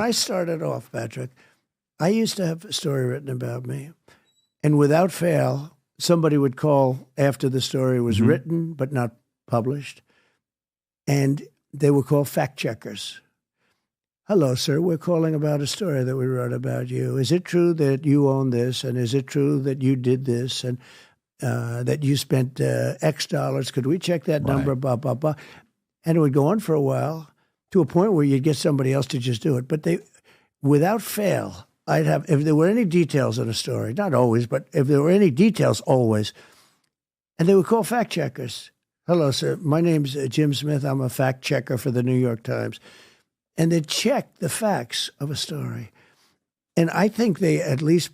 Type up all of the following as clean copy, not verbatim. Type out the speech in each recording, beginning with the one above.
I started off, Patrick, I used to have a story written about me, and without fail, somebody would call after the story was written but not published, and they were called fact checkers. Hello, sir. We're calling about a story that we wrote about you. Is it true that you own this? And is it true that you did this? And that you spent X dollars? Could we check that number? Blah, blah, blah. And it would go on for a while to a point where you'd get somebody else to just do it. But they, without fail, I'd have, if there were any details in a story, not always, but if there were any details, always, and they would call fact checkers. Hello, sir. My name's Jim Smith. I'm a fact checker for the New York Times. And they check the facts of a story. And I think they at least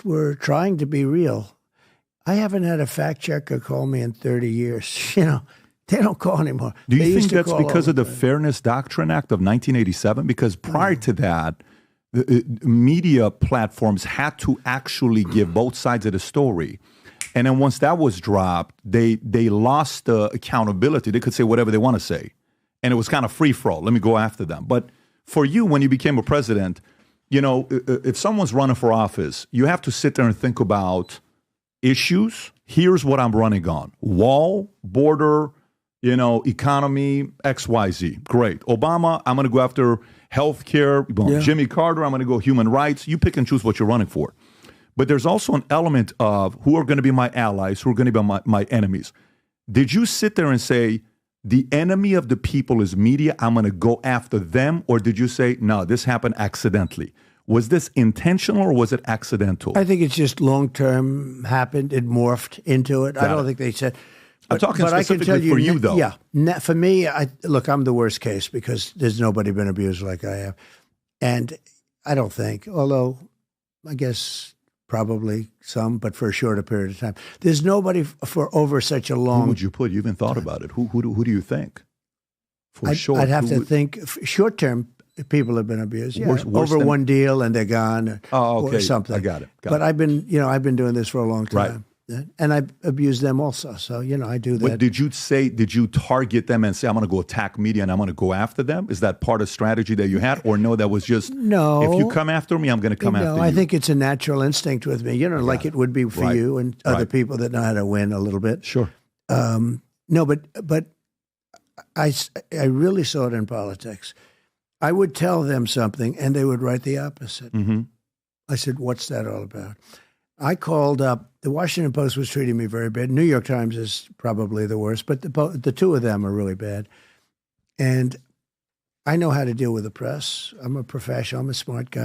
were trying to be real. I haven't had a fact checker call me in 30 years. They don't call anymore. Do you think that's because of the Fairness Doctrine Act of 1987? Because prior to that, the media platforms had to actually give both sides of the story. And then once that was dropped, they lost the accountability. They could say whatever they want to say. And it was kind of free-for-all. Let me go after them. But for you, when you became a president, if someone's running for office, you have to sit there and think about issues. Here's what I'm running on. Wall, border, economy, XYZ. Great. Obama, I'm going to go after healthcare. Yeah. Jimmy Carter, I'm going to go human rights. You pick and choose what you're running for. But there's also an element of who are going to be my allies, who are going to be my enemies. Did you sit there and say, the enemy of the people is media, I'm going to go after them? Or did you say, no, this happened accidentally? Was this intentional or was it accidental? I think it's just long-term happened. It morphed into it. I don't think they said. I'm talking specifically for you, though. Yeah. For me, look, I'm the worst case because there's nobody been abused like I have. And I don't think, although I guess probably some, but for a shorter period of time. There's nobody for over such a long... Who would you put? You haven't thought about it. Who do you think? I'd have to think short-term people have been abused. Yeah. Over one deal and they're gone or something. I got it. But I've been doing this for a long time. Right. And I've abused them also. So, I do that. But did you target them and say, I'm going to go attack media and I'm going to go after them? Is that part of strategy that you had? Or no, that was just, no. If you come after me, I'm going to come after you? I think it's a natural instinct with me, like it would be for you and other people that know how to win a little bit. Sure. No, but I really saw it in politics. I would tell them something and they would write the opposite. Mm-hmm. I said, what's that all about? I called up, the Washington Post was treating me very bad. New York Times is probably the worst, but the two of them are really bad. And I know how to deal with the press. I'm a professional. I'm a smart guy.